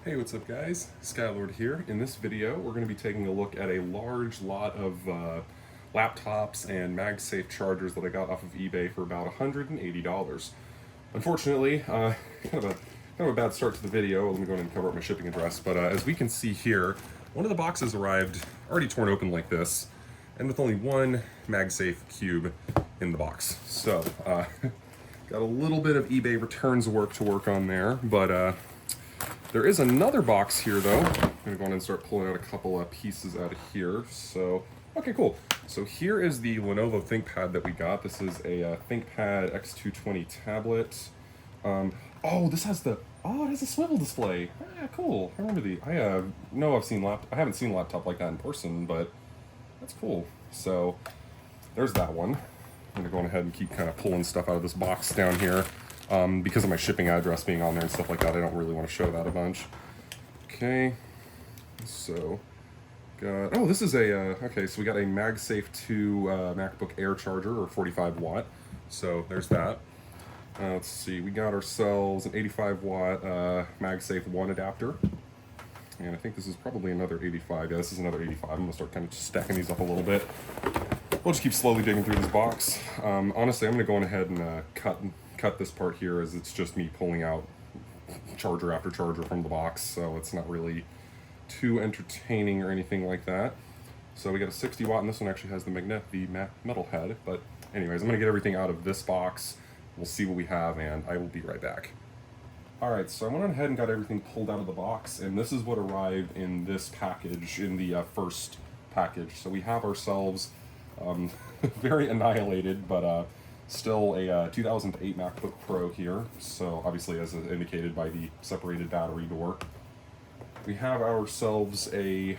Hey, what's up guys? Skylord here. In this video, we're going to be taking a look at a large lot of laptops and MagSafe chargers that I got off of eBay for about $180. Unfortunately, kind of a bad start to the video. Let me go ahead and cover up my shipping address. But as we can see here, one of the boxes arrived already torn open like this, and with only one MagSafe cube in the box. So, got a little bit of eBay returns work to work on there, but there is another box here, though. I'm going to go on and start pulling out a couple of pieces out of here. So, okay, cool. So here is the Lenovo Thinkpad that we got. This is a Thinkpad X220 tablet. Oh, this has it has a swivel display. Ah, cool. I remember I haven't seen a laptop like that in person, but that's cool. So there's that one. I'm going to go ahead and keep kind of pulling stuff out of this box down here. Because of my shipping address being on there and stuff like that, I don't really want to show that a bunch. Okay, so this is okay, so we got a MagSafe 2 MacBook Air charger, or 45 watt. So there's that. Let's see, we got ourselves an 85 watt MagSafe 1 adapter. And I think this is probably another 85. Yeah, this is another 85. I'm going to start kind of just stacking these up a little bit. We'll just keep slowly digging through this box. Honestly, I'm going to go on ahead and cut this part here, as it's just me pulling out charger after charger from the box, so it's not really too entertaining or anything like that. So we got a 60 watt, and this one actually has the metal head. But anyways, I'm going to get everything out of this box. We'll see what we have, and I will be right back. Alright, so I went ahead and got everything pulled out of the box, and this is what arrived in this package, in the first package. So we have ourselves very annihilated, but still a 2008 MacBook Pro here, so obviously as indicated by the separated battery door. We have ourselves a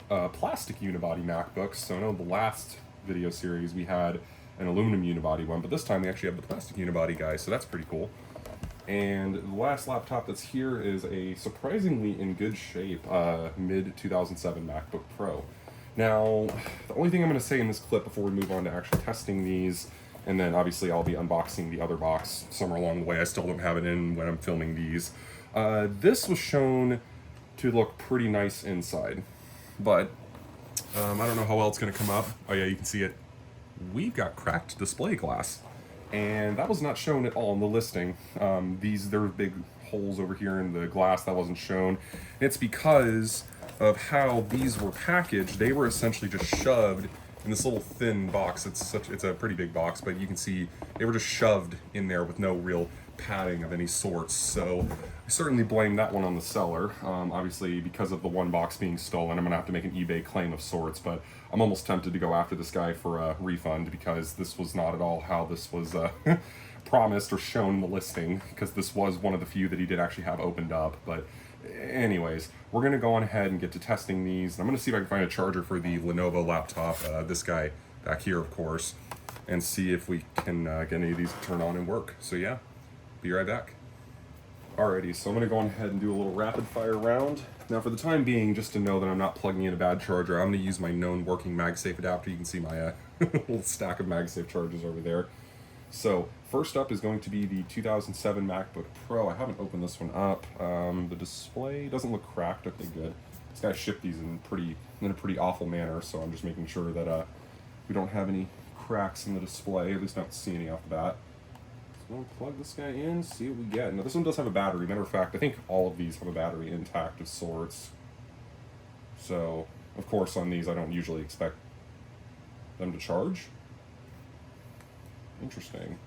plastic unibody MacBook, so I know the last video series we had an aluminum unibody one, but this time we actually have the plastic unibody guy, so that's pretty cool. And the last laptop that's here is a surprisingly in good shape mid-2007 MacBook Pro. Now, the only thing I'm going to say in this clip before we move on to actually testing these, and then obviously I'll be unboxing the other box somewhere along the way. I still don't have it in when I'm filming these. This was shown to look pretty nice inside, but I don't know how well it's going to come up. Oh yeah, you can see it. We've got cracked display glass, and that was not shown at all in the listing. There were big holes over here in the glass that wasn't shown. It's because of how these were packaged. They were essentially just shoved in this little thin box. It's a pretty big box, but you can see they were just shoved in there with no real padding of any sorts. So I certainly blame that one on the seller. Obviously, because of the one box being stolen, I'm gonna have to make an eBay claim of sorts, but I'm almost tempted to go after this guy for a refund, because this was not at all how this was promised or shown in the listing, because this was one of the few that he did actually have opened up. But anyways, we're going to go on ahead and get to testing these. I'm going to see if I can find a charger for the Lenovo laptop, this guy back here, of course, and see if we can get any of these to turn on and work. So yeah, be right back. Alrighty, so I'm going to go on ahead and do a little rapid fire round. Now for the time being, just to know that I'm not plugging in a bad charger, I'm going to use my known working MagSafe adapter. You can see my little stack of MagSafe chargers over there. So first up is going to be the 2007 MacBook Pro. I haven't opened this one up. The display doesn't look cracked. Okay, good. This guy shipped these in a pretty awful manner, so I'm just making sure that we don't have any cracks in the display. At least not see any off the bat. So we'll plug this guy in, see what we get. Now this one does have a battery. Matter of fact, I think all of these have a battery intact of sorts. So of course on these I don't usually expect them to charge. Interesting.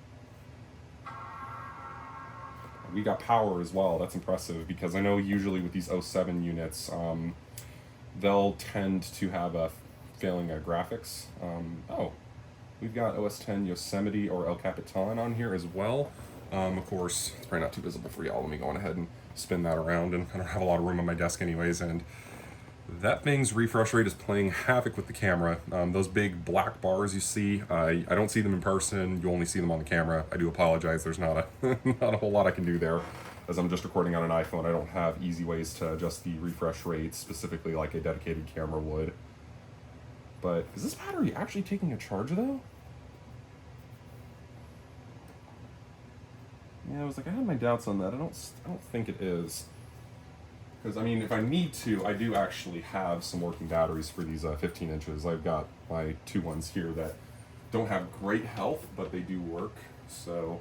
We got power as well. That's impressive, because I know usually with these 07 units, they'll tend to have a failing graphics. We've got OS 10 Yosemite or El Capitan on here as well. Of course, it's probably not too visible for y'all. Let me go on ahead and spin that around, and I don't have a lot of room on my desk anyways, and that thing's refresh rate is playing havoc with the camera. Those big black bars you see, I don't see them in person. You only see them on the camera. I do apologize. There's not a whole lot I can do there, as I'm just recording on an iPhone. I don't have easy ways to adjust the refresh rate specifically like a dedicated camera would. But is this battery actually taking a charge though? Yeah, I was like, I had my doubts on that. I don't think it is. Because, I mean, if I need to, I do actually have some working batteries for these 15 inches. I've got my two ones here that don't have great health, but they do work. So,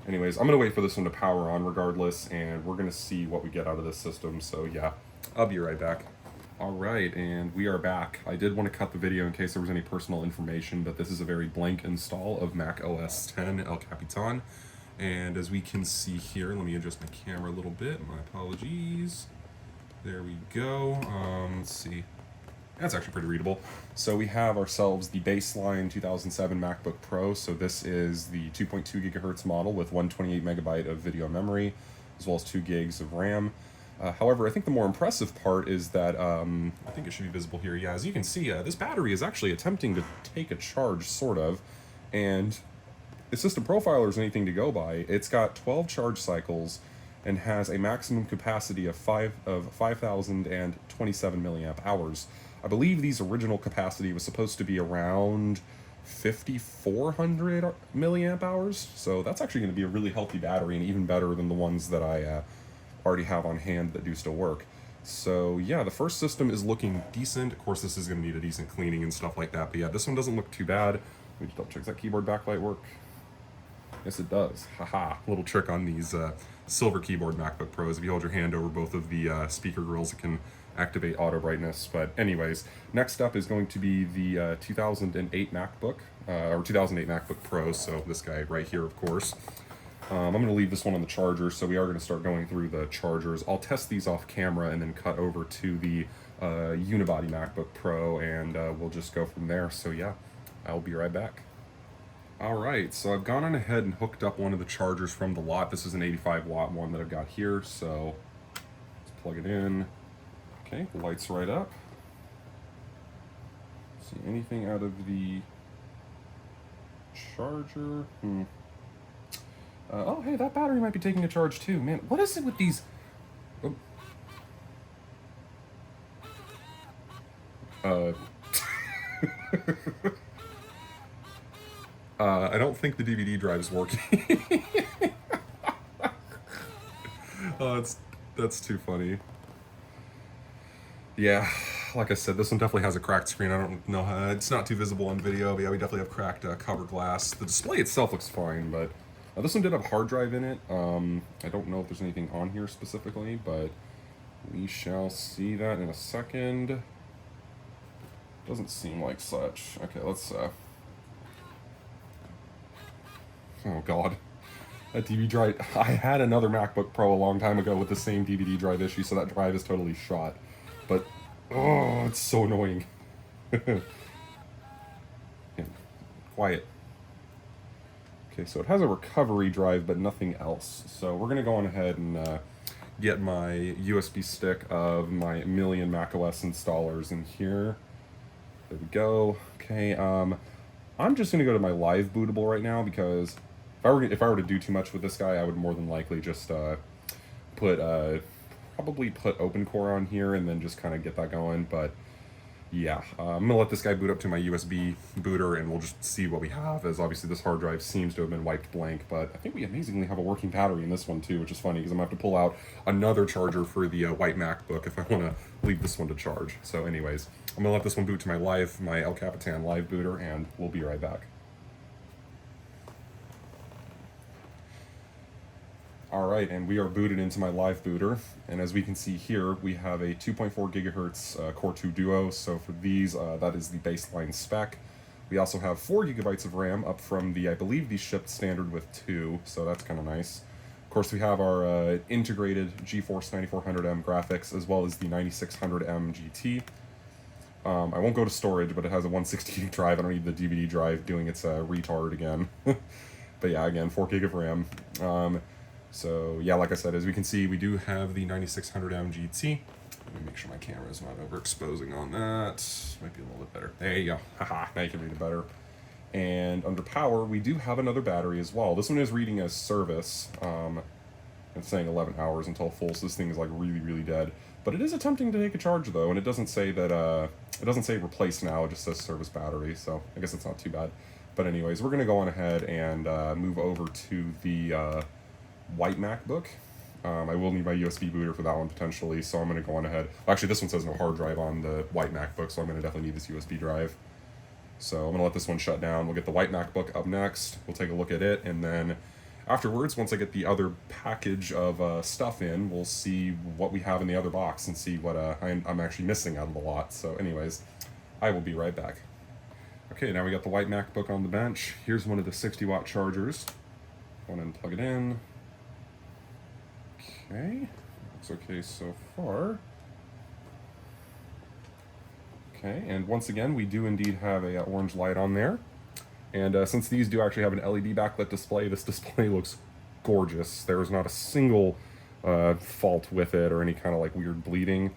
anyways, I'm going to wait for this one to power on regardless, and we're going to see what we get out of this system. So, yeah, I'll be right back. All right, and we are back. I did want to cut the video in case there was any personal information, but this is a very blank install of Mac OS X El Capitan. And as we can see here, let me adjust my camera a little bit. My apologies. There we go. Let's see. That's actually pretty readable. So we have ourselves the baseline 2007 MacBook Pro. So this is the 2.2 gigahertz model with 128 megabyte of video memory, as well as 2 gigs of RAM. However, I think the more impressive part is that, I think it should be visible here. Yeah, as you can see, this battery is actually attempting to take a charge, sort of. And the system profiler is anything to go by. It's got 12 charge cycles and has a maximum capacity of 5,027 milliamp hours. I believe these original capacity was supposed to be around 5,400 milliamp hours. So that's actually going to be a really healthy battery and even better than the ones that I already have on hand that do still work. So yeah, the first system is looking decent. Of course, this is going to need a decent cleaning and stuff like that. But yeah, this one doesn't look too bad. Let me just double check. Does that keyboard backlight work? Yes, it does. Haha. Little trick on these silver keyboard MacBook Pros. If you hold your hand over both of the speaker grills, it can activate auto brightness. But anyways, next up is going to be the 2008 MacBook, or 2008 MacBook Pro. So this guy right here, of course. I'm going to leave this one on the charger, so we are going to start going through the chargers. I'll test these off camera and then cut over to the unibody MacBook Pro, and we'll just go from there. So yeah, I'll be right back. Alright, so I've gone on ahead and hooked up one of the chargers from the lot. This is an 85 watt one that I've got here, so let's plug it in. Okay, the light's right up. See anything out of the charger? Oh, hey, that battery might be taking a charge too. Man, what is it with these? I don't think the DVD drive's working. Oh, that's too funny. Yeah, like I said, this one definitely has a cracked screen. I don't know how, it's not too visible on video, but yeah, we definitely have cracked cover glass. The display itself looks fine, but this one did have a hard drive in it. I don't know if there's anything on here specifically, but we shall see that in a second. Doesn't seem like such. Okay, let's oh god. That DVD drive, I had another MacBook Pro a long time ago with the same DVD drive issue, so that drive is totally shot. But, oh, it's so annoying. Yeah, quiet. Okay, so it has a recovery drive, but nothing else. So we're going to go on ahead and get my USB stick of my million macOS installers in here. There we go. Okay, I'm just going to go to my live bootable right now because if I were to do too much with this guy, I would more than likely just probably put OpenCore on here and then just kind of get that going. But yeah, I'm going to let this guy boot up to my USB booter and we'll just see what we have, as obviously this hard drive seems to have been wiped blank, but I think we amazingly have a working battery in this one too, which is funny because I'm going to have to pull out another charger for the white MacBook if I want to leave this one to charge. So anyways, I'm going to let this one boot to my El Capitan live booter, and we'll be right back. Alright, and we are booted into my live booter, and as we can see here, we have a 2.4 gigahertz Core 2 Duo, so for these, that is the baseline spec. We also have 4 gigabytes of RAM, up from the, I believe these shipped standard with 2, so that's kind of nice. Of course, we have our integrated GeForce 9400M graphics, as well as the 9600M GT. I won't go to storage, but it has a 160 gig drive. I don't need the DVD drive doing its retard again. But yeah, again, 4 gig of RAM. So yeah, like I said, as we can see, we do have the 9600M GT. Let me make sure my camera is not overexposing on that. Might be a little bit better. There you go. Haha, now you can read it better. And under power, we do have another battery as well. This one is reading as service. It's saying 11 hours until full, so this thing is like really, really dead. But it is attempting to take a charge though, and it doesn't say that, it doesn't say replace now, it just says service battery, so I guess it's not too bad. But anyways, we're gonna go on ahead and move over to the white MacBook. I will need my USB booter for that one potentially, so I'm going to go on ahead. Actually, this one says no hard drive on the white MacBook, so I'm going to definitely need this USB drive. So I'm going to let this one shut down. We'll get the white MacBook up next. We'll take a look at it, and then afterwards, once I get the other package of stuff in, we'll see what we have in the other box and see what I'm actually missing out of the lot. So anyways, I will be right back. Okay, now we got the white MacBook on the bench. Here's one of the 60-watt chargers. Go on and plug it in. Okay, looks okay so far. Okay, and once again, we do indeed have a orange light on there. And since these do actually have an LED backlit display, this display looks gorgeous. There is not a single fault with it or any kind of like weird bleeding.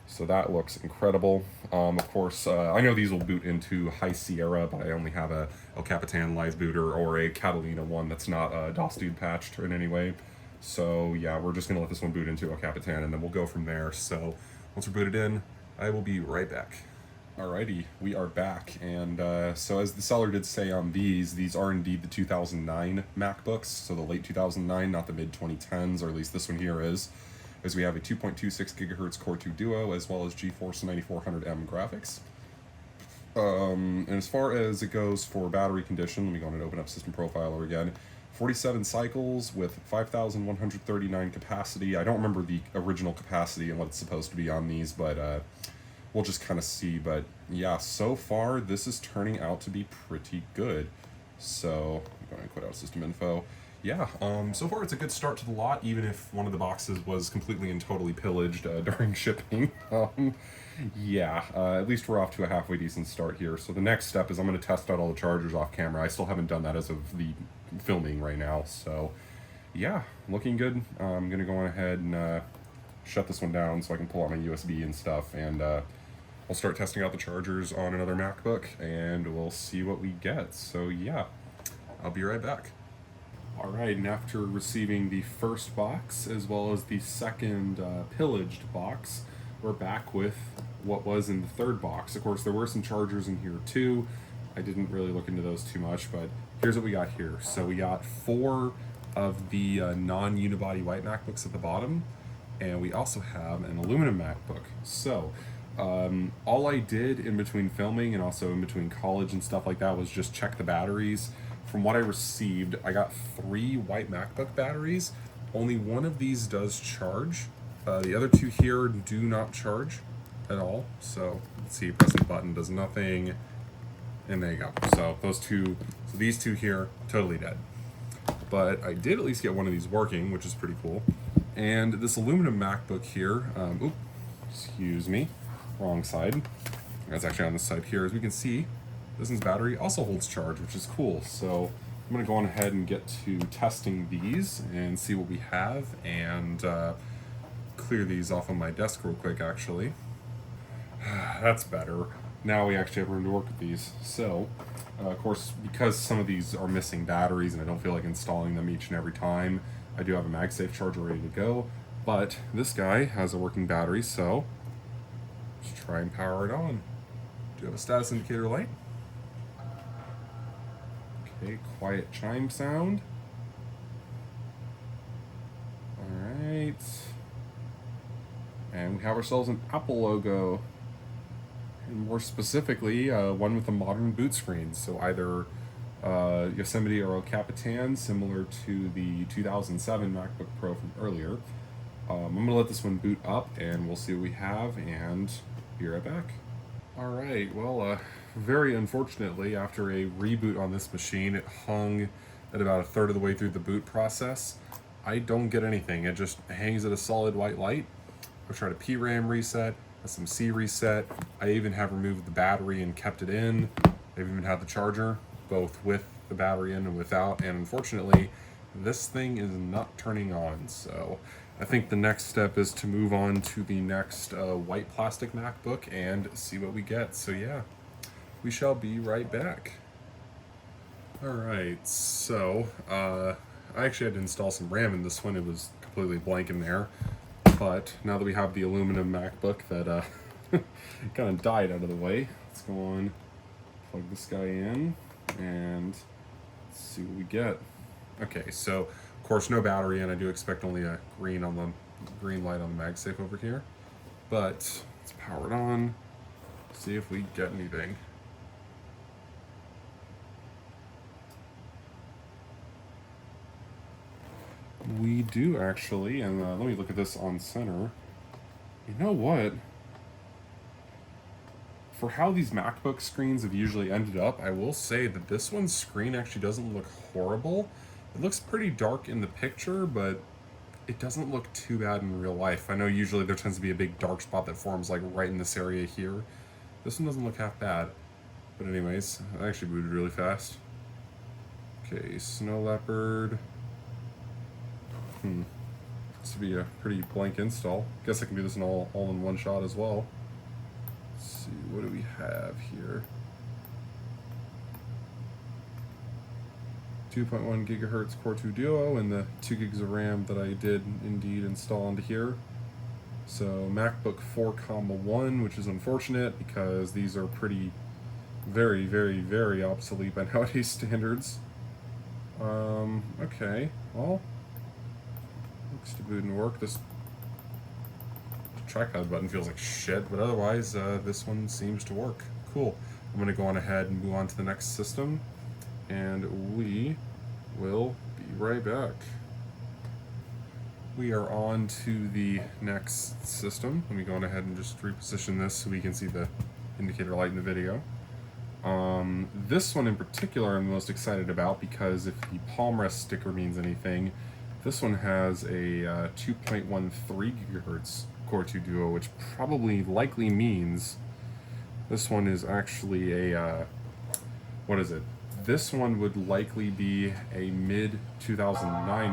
So that looks incredible. Of course, I know these will boot into High Sierra, but I only have a El Capitan live booter or a Catalina one that's not DOS dude patched in any way. So yeah, we're just gonna let this one boot into El Capitan and then we'll go from there. So once we're booted in, I will be right back. Alrighty, we are back, and so as the seller did say on these are indeed the 2009 MacBooks, so the late 2009, not the mid-2010s, or at least this one here is, as we have a 2.26 gigahertz Core 2 Duo, as well as GeForce 9400M graphics. And as far as it goes for battery condition, let me go on and open up System Profiler again. 47 cycles with 5,139 capacity. I don't remember the original capacity and what it's supposed to be on these, but we'll just kind of see. But yeah, so far this is turning out to be pretty good. So I'm going to quit out system info. Yeah, so far it's a good start to the lot, even if one of the boxes was completely and totally pillaged during shipping. Yeah, at least we're off to a halfway decent start here. So the next step is I'm going to test out all the chargers off camera. I still haven't done that as of the filming right now. So yeah, looking good. I'm going to go on ahead and shut this one down so I can pull out my USB and stuff, and I'll start testing out the chargers on another MacBook and we'll see what we get. So yeah, I'll be right back. Alright, and after receiving the first box as well as the second pillaged box, we're back with what was in the third box. Of course, there were some chargers in here too. I didn't really look into those too much, but here's what we got here. So we got 4 of the non-unibody white MacBooks at the bottom, and we also have an aluminum MacBook. So all I did in between filming and also in between college and stuff like that was just check the batteries. From what I received, I got 3 white MacBook batteries. Only one of these does charge. The other 2 here do not charge at all. So let's see, press the button, does nothing, and there you go. So these 2 here, totally dead. But I did at least get one of these working, which is pretty cool. And this aluminum MacBook here, excuse me, wrong side. That's actually on this side here. As we can see, this one's battery also holds charge, which is cool. So I'm gonna go on ahead and get to testing these and see what we have, and clear these off of my desk real quick actually. That's better. Now we actually have room to work with these. So, of course, because some of these are missing batteries and I don't feel like installing them each and every time, I do have a MagSafe charger ready to go, but this guy has a working battery, so let's try and power it on. Do you have a status indicator light? Okay, quiet chime sound. Alright. And we have ourselves an Apple logo. And more specifically, one with a modern boot screen. So either Yosemite or El Capitan, similar to the 2007 MacBook Pro from earlier. I'm going to let this one boot up and we'll see what we have, and be right back. Alright, well, very unfortunately, after a reboot on this machine, it hung at about 1/3 of the way through the boot process. I don't get anything. It just hangs at a solid white light. I've tried a PRAM reset, a SMC reset. I even have removed the battery and kept it in. I've even had the charger, both with the battery in and without, and unfortunately, this thing is not turning on. So I think the next step is to move on to the next white plastic MacBook and see what we get. So yeah, we shall be right back. Alright, so I actually had to install some RAM in this one. It was completely blank in there. But now that we have the aluminum MacBook that kind of died out of the way, let's go on, plug this guy in, and see what we get. Okay, so of course, no battery, and I do expect only a green light on the MagSafe over here. But let's power it on, see if we get anything. We do actually, and let me look at this on center. You know what? For how these MacBook screens have usually ended up, I will say that this one's screen actually doesn't look horrible. It looks pretty dark in the picture, but it doesn't look too bad in real life. I know usually there tends to be a big dark spot that forms like right in this area here. This one doesn't look half bad. But anyways, I actually booted really fast. Okay, Snow Leopard. This would be a pretty blank install. Guess I can do this in all in one shot as well. Let's see, what do we have here? 2.1 gigahertz Core 2 Duo and the 2 gigs of RAM that I did indeed install into here. So MacBook 4, 1, which is unfortunate because these are pretty very, very, very obsolete by nowadays standards. Okay, well, looks to boot and work. This trackpad button feels like shit, but otherwise this one seems to work. Cool. I'm gonna go on ahead and move on to the next system, and we will be right back. We are on to the next system. Let me go on ahead and just reposition this so we can see the indicator light in the video. This one in particular I'm most excited about because if the palm rest sticker means anything, this one has a 2.13 gigahertz Core 2 Duo, which probably likely means this one is actually a, what is it? This one would likely be a mid-2009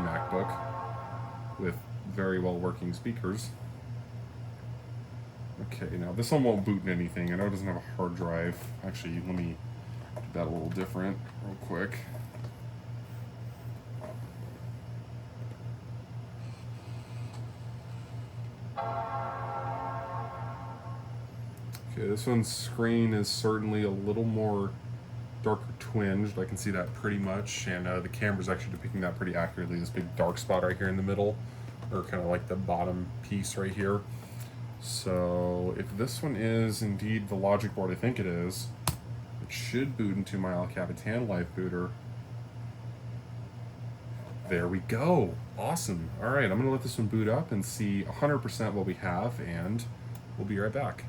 MacBook with very well working speakers. Okay, now this one won't boot in anything. I know it doesn't have a hard drive. Actually, let me do that a little different real quick. Okay, this one's screen is certainly a little more darker twinged. I can see that pretty much, and the camera's actually depicting that pretty accurately. This big dark spot right here in the middle, or kind of like the bottom piece right here. So if this one is indeed the logic board I think it is, it should boot into my El Capitan Live booter. There we go. Awesome. All right, I'm gonna let this one boot up and see 100% what we have, and we'll be right back.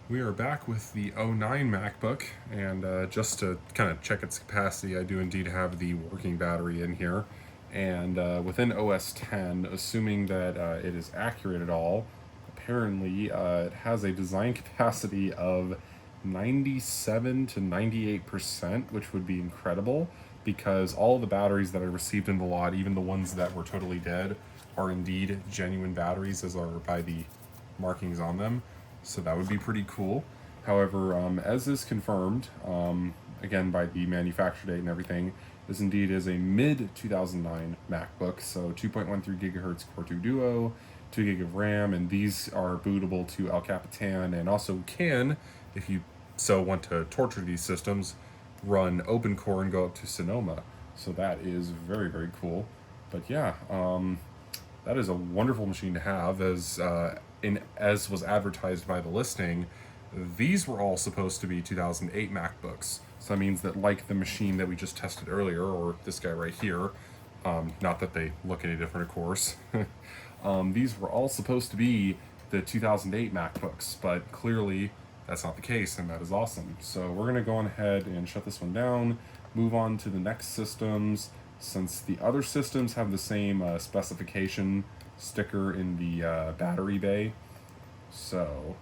We are back with the 09 MacBook, and just to kind of check its capacity, I do indeed have the working battery in here. And within OS 10, assuming that it is accurate at all, apparently it has a design capacity of 97 to 98%, which would be incredible because all the batteries that I received in the lot, even the ones that were totally dead, are indeed genuine batteries, as are by the markings on them. So that would be pretty cool. However, as is confirmed, again by the manufacture date and everything, this indeed is a mid-2009 MacBook, so 2.13 gigahertz Core 2 Duo, 2 gig of RAM, and these are bootable to El Capitan, and also can, if you so want to torture these systems, run OpenCore and go up to Sonoma. So that is very, very cool. But yeah, that is a wonderful machine to have. As was advertised by the listing, these were all supposed to be 2008 MacBooks. So that means that, like the machine that we just tested earlier, or this guy right here, not that they look any different, of course, these were all supposed to be the 2008 MacBooks, but clearly that's not the case, and that is awesome. So we're gonna go on ahead and shut this one down, move on to the next systems, since the other systems have the same specification sticker in the battery bay. So,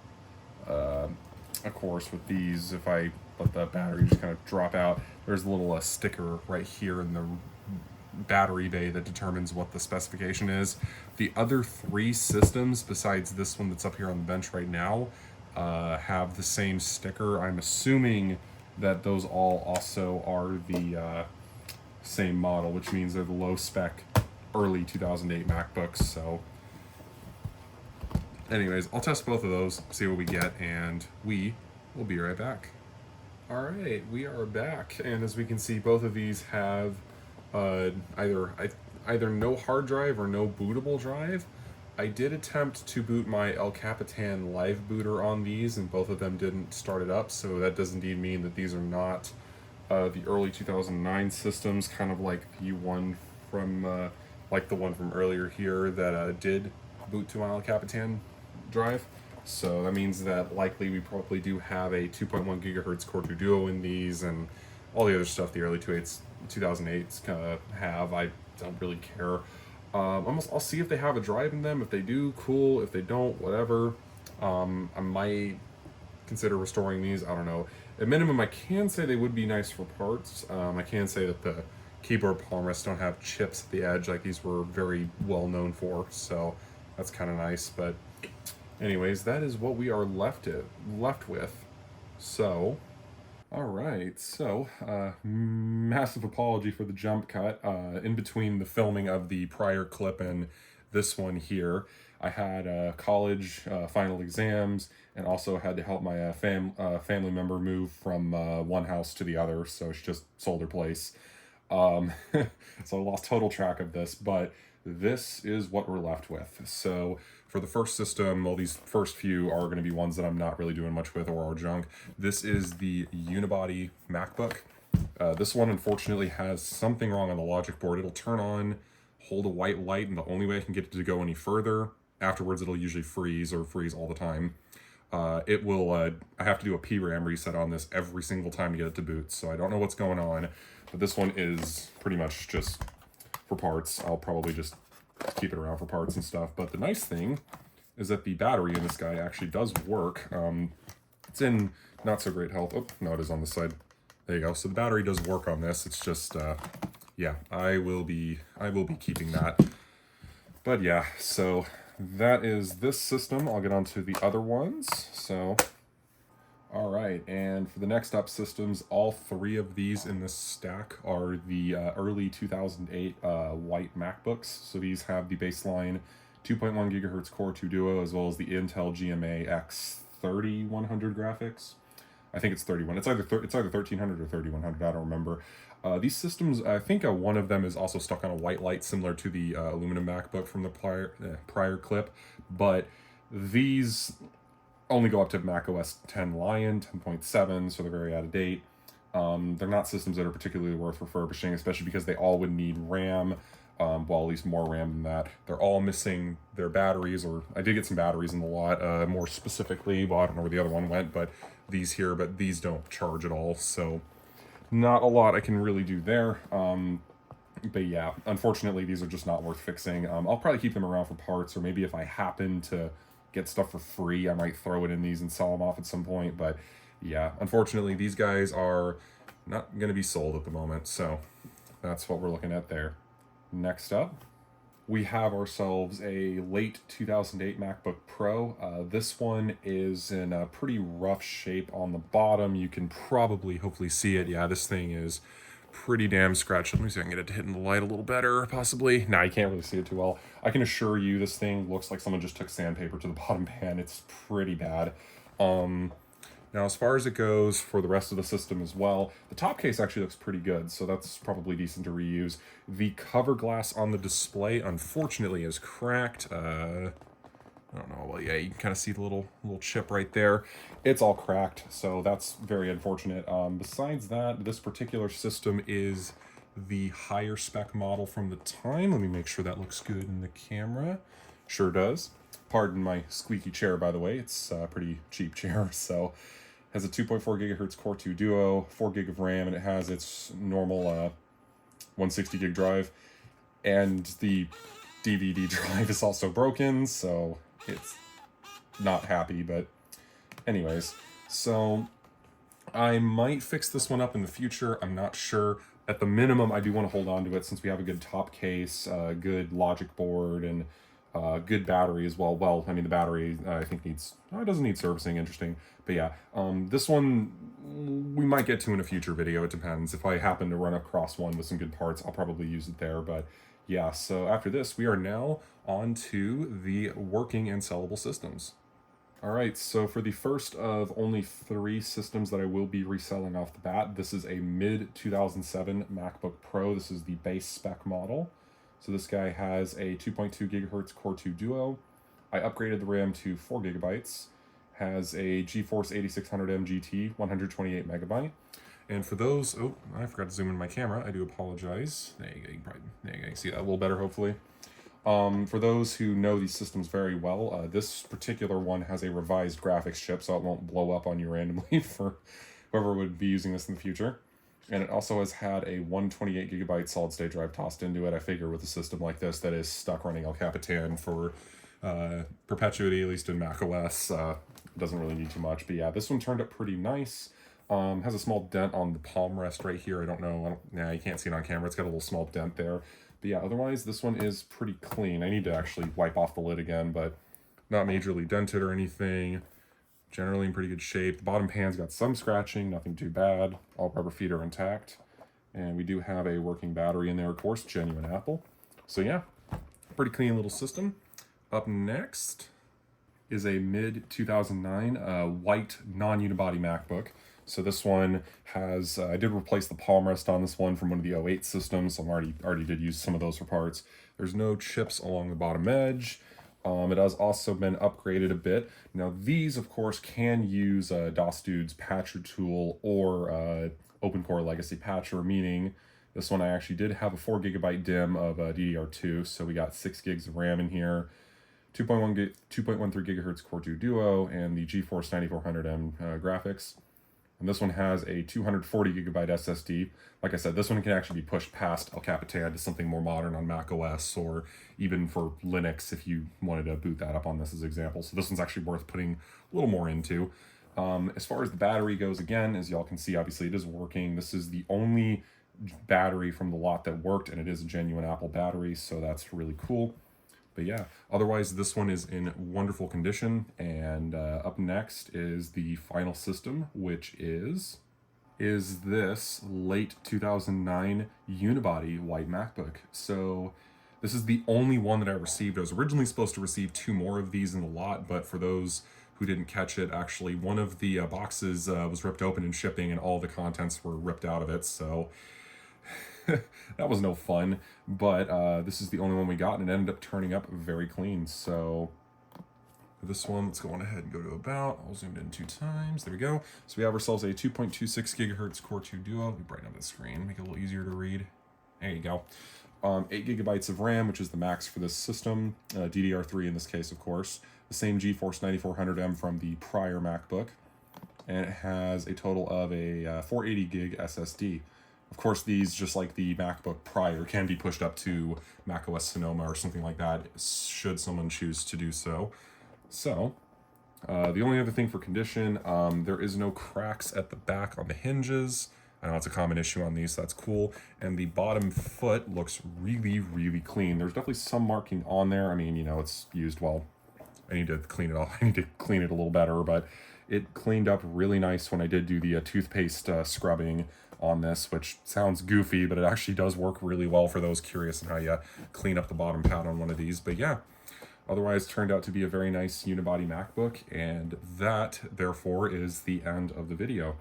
of course, with these, if I let the battery just kind of drop out, there's a little sticker right here in the battery bay that determines what the specification is. The other three systems, besides this one that's up here on the bench right now, have the same sticker. I'm assuming that those all also are the same model, which means they're the low spec early 2008 MacBooks. So anyways, I'll test both of those, see what we get, and we will be right back. All right, we are back, and as we can see, both of these have either either no hard drive or no bootable drive. I did attempt to boot my El Capitan live booter on these, and both of them didn't start it up, so that does indeed mean that these are not the early 2009 systems, kind of like the one from, like the one from earlier here that did boot to my El Capitan drive. So that means that likely we probably do have a 2.1 gigahertz Core 2 Duo in these, and all the other stuff the early 2008s kind of have. I don't really care. I'll see if they have a drive in them. If they do, cool. If they don't, whatever. I might consider restoring these. I don't know. At minimum, I can say they would be nice for parts. I can say that the keyboard palm rests don't have chips at the edge like these were very well known for, so that's kind of nice. But anyways, that is what we are left with. So, all right. So, massive apology for the jump cut. In between the filming of the prior clip and this one here, I had college final exams, and also had to help my family member move from one house to the other. So she just sold her place. So I lost total track of this, but this is what we're left with. So for the first system, well, these first few are going to be ones that I'm not really doing much with or are junk. This is the unibody MacBook. This one unfortunately has something wrong on the logic board. It'll turn on, hold a white light, and the only way I can get it to go any further, afterwards it'll usually freeze or freeze all the time. It will, I have to do a PRAM reset on this every single time to get it to boot, so I don't know what's going on, but this one is pretty much just for parts. I'll probably just keep it around for parts and stuff. But the nice thing is that the battery in this guy actually does work. It's in not so great health. Oh, no, it is on this side. There you go. So the battery does work on this. It's just, yeah, I will be keeping that. But yeah, so that is this system. I'll get on to the other ones. So, all right, and for the next up systems, all three of these in this stack are the early 2008 white MacBooks. So these have the baseline 2.1 gigahertz Core 2 Duo, as well as the Intel GMA X3100 graphics. I think it's 31. It's either 1300 or 3100. I don't remember. These systems, I think one of them is also stuck on a white light, similar to the aluminum MacBook from the prior clip. But these only go up to Mac OS X Lion 10.7, so they're very out of date. They're not systems that are particularly worth refurbishing, especially because they all would need RAM. Well, at least more RAM than that. They're all missing their batteries, or I did get some batteries in the lot, more specifically. Well, I don't know where the other one went, but these here, but these don't charge at all, so not a lot I can really do there. But yeah, unfortunately, these are just not worth fixing. I'll probably keep them around for parts, or maybe if I happen to get stuff for free, I might throw it in these and sell them off at some point. But yeah, unfortunately, these guys are not going to be sold at the moment, so that's what we're looking at there. Next up, we have ourselves a late 2008 MacBook Pro. This one is in a pretty rough shape on the bottom. You can probably hopefully see it. Yeah, this thing is pretty damn scratched. Let me see if I can get it to hit in the light a little better, possibly. Nah, you can't really see it too well. I can assure you this thing looks like someone just took sandpaper to the bottom pan. It's pretty bad. Now, as far as it goes for the rest of the system as well, the top case actually looks pretty good, so that's probably decent to reuse. The cover glass on the display, unfortunately, is cracked. I don't know, well, yeah, you can kind of see the little chip right there. It's all cracked, so that's very unfortunate. Besides that, this particular system is the higher spec model from the time. Let me make sure that looks good in the camera. Sure does. Pardon my squeaky chair, by the way. It's a pretty cheap chair, so has a 2.4 gigahertz Core 2 Duo, 4 gig of RAM, and it has its normal 160 gig drive. And the DVD drive is also broken, so it's not happy. But anyways, so I might fix this one up in the future. I'm not sure. At the minimum, I do want to hold on to it since we have a good top case, good logic board, and good battery as well. Well, I mean, the battery I think it doesn't need servicing, interesting. But yeah, this one we might get to in a future video. It depends. If I happen to run across one with some good parts, I'll probably use it there. But yeah, so after this, we are now on to the working and sellable systems. All right, so for the first of only 3 systems that I will be reselling off the bat, this is a mid-2007 MacBook Pro. This is the base spec model. So this guy has a 2.2 gigahertz Core 2 Duo. I upgraded the RAM to 4 gigabytes. Has a GeForce 8600M GT, 128 megabyte. And for those, oh, I forgot to zoom in my camera. I do apologize. There you go. There you go. You can see that a little better, hopefully. For those who know these systems very well, this particular one has a revised graphics chip, so it won't blow up on you randomly for whoever would be using this in the future. And it also has had a 128 gigabyte solid state drive tossed into it. I figure with a system like this that is stuck running El Capitan for perpetuity, at least in macOS, doesn't really need too much. But yeah, this one turned up pretty nice. Has a small dent on the palm rest right here. I don't know. Nah, you can't see it on camera. It's got a little small dent there. But yeah, otherwise this one is pretty clean. I need to actually wipe off the lid again, but not majorly dented or anything. Generally in pretty good shape. The bottom pan's got some scratching, nothing too bad. All rubber feet are intact. And we do have a working battery in there, of course, genuine Apple. So yeah, pretty clean little system. Up next is a mid-2009 white non-unibody MacBook. So this one has, I did replace the palm rest on this one from one of the 08 systems, so I already did use some of those for parts. There's no chips along the bottom edge. It has also been upgraded a bit. Now these, of course, can use DOS-Dude's patcher tool or OpenCore Legacy Patcher, meaning this one I actually did have a 4 gigabyte DIMM of DDR2, so we got 6 gigs of RAM in here, 2.13 gigahertz Core 2 Duo, and the GeForce 9400M graphics. And this one has a 240 gigabyte SSD. Like I said, this one can actually be pushed past El Capitan to something more modern on Mac OS, or even for Linux if you wanted to boot that up on this as an example. So this one's actually worth putting a little more into. As far as the battery goes, again, as y'all can see, obviously it is working. This is the only battery from the lot that worked, and it is a genuine Apple battery, so that's really cool. But yeah, otherwise this one is in wonderful condition. And up next is the final system, which is this late 2009 unibody white MacBook. So this is the only one that I received. I was originally supposed to receive 2 more of these in the lot, but for those who didn't catch it, actually one of the boxes was ripped open in shipping and all the contents were ripped out of it. So that was no fun, but this is the only one we got, and it ended up turning up very clean. So for this one, let's go on ahead and go to about. I'll zoom in 2 times. There we go. So we have ourselves a 2.26 gigahertz Core 2 Duo. Let me brighten up the screen, make it a little easier to read. There you go. 8 gigabytes of RAM, which is the max for this system. DDR3 in this case, of course. The same GeForce 9400M from the prior MacBook. And it has a total of a 480 gig SSD. Of course, these, just like the MacBook prior, can be pushed up to macOS Sonoma or something like that, should someone choose to do so. So, the only other thing for condition, there is no cracks at the back on the hinges. I know it's a common issue on these, so that's cool. And the bottom foot looks really, really clean. There's definitely some marking on there. I mean, you know, it's used well. I need to clean it off. I need to clean it a little better, but it cleaned up really nice when I did do the toothpaste scrubbing on this, which sounds goofy, but it actually does work really well for those curious on how you clean up the bottom pad on one of these. But yeah, otherwise turned out to be a very nice unibody MacBook, and that therefore is the end of the video.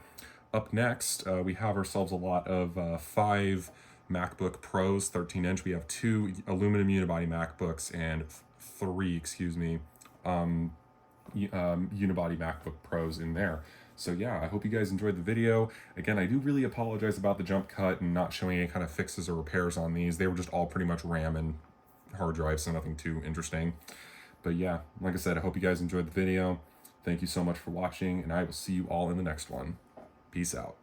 Up next, we have ourselves a lot of 5 MacBook Pros, 13-inch. We have 2 aluminum unibody MacBooks and 3, unibody MacBook Pros in there. So yeah, I hope you guys enjoyed the video. Again, I do really apologize about the jump cut and not showing any kind of fixes or repairs on these. They were just all pretty much RAM and hard drives, so nothing too interesting. But yeah, like I said, I hope you guys enjoyed the video. Thank you so much for watching, and I will see you all in the next one. Peace out.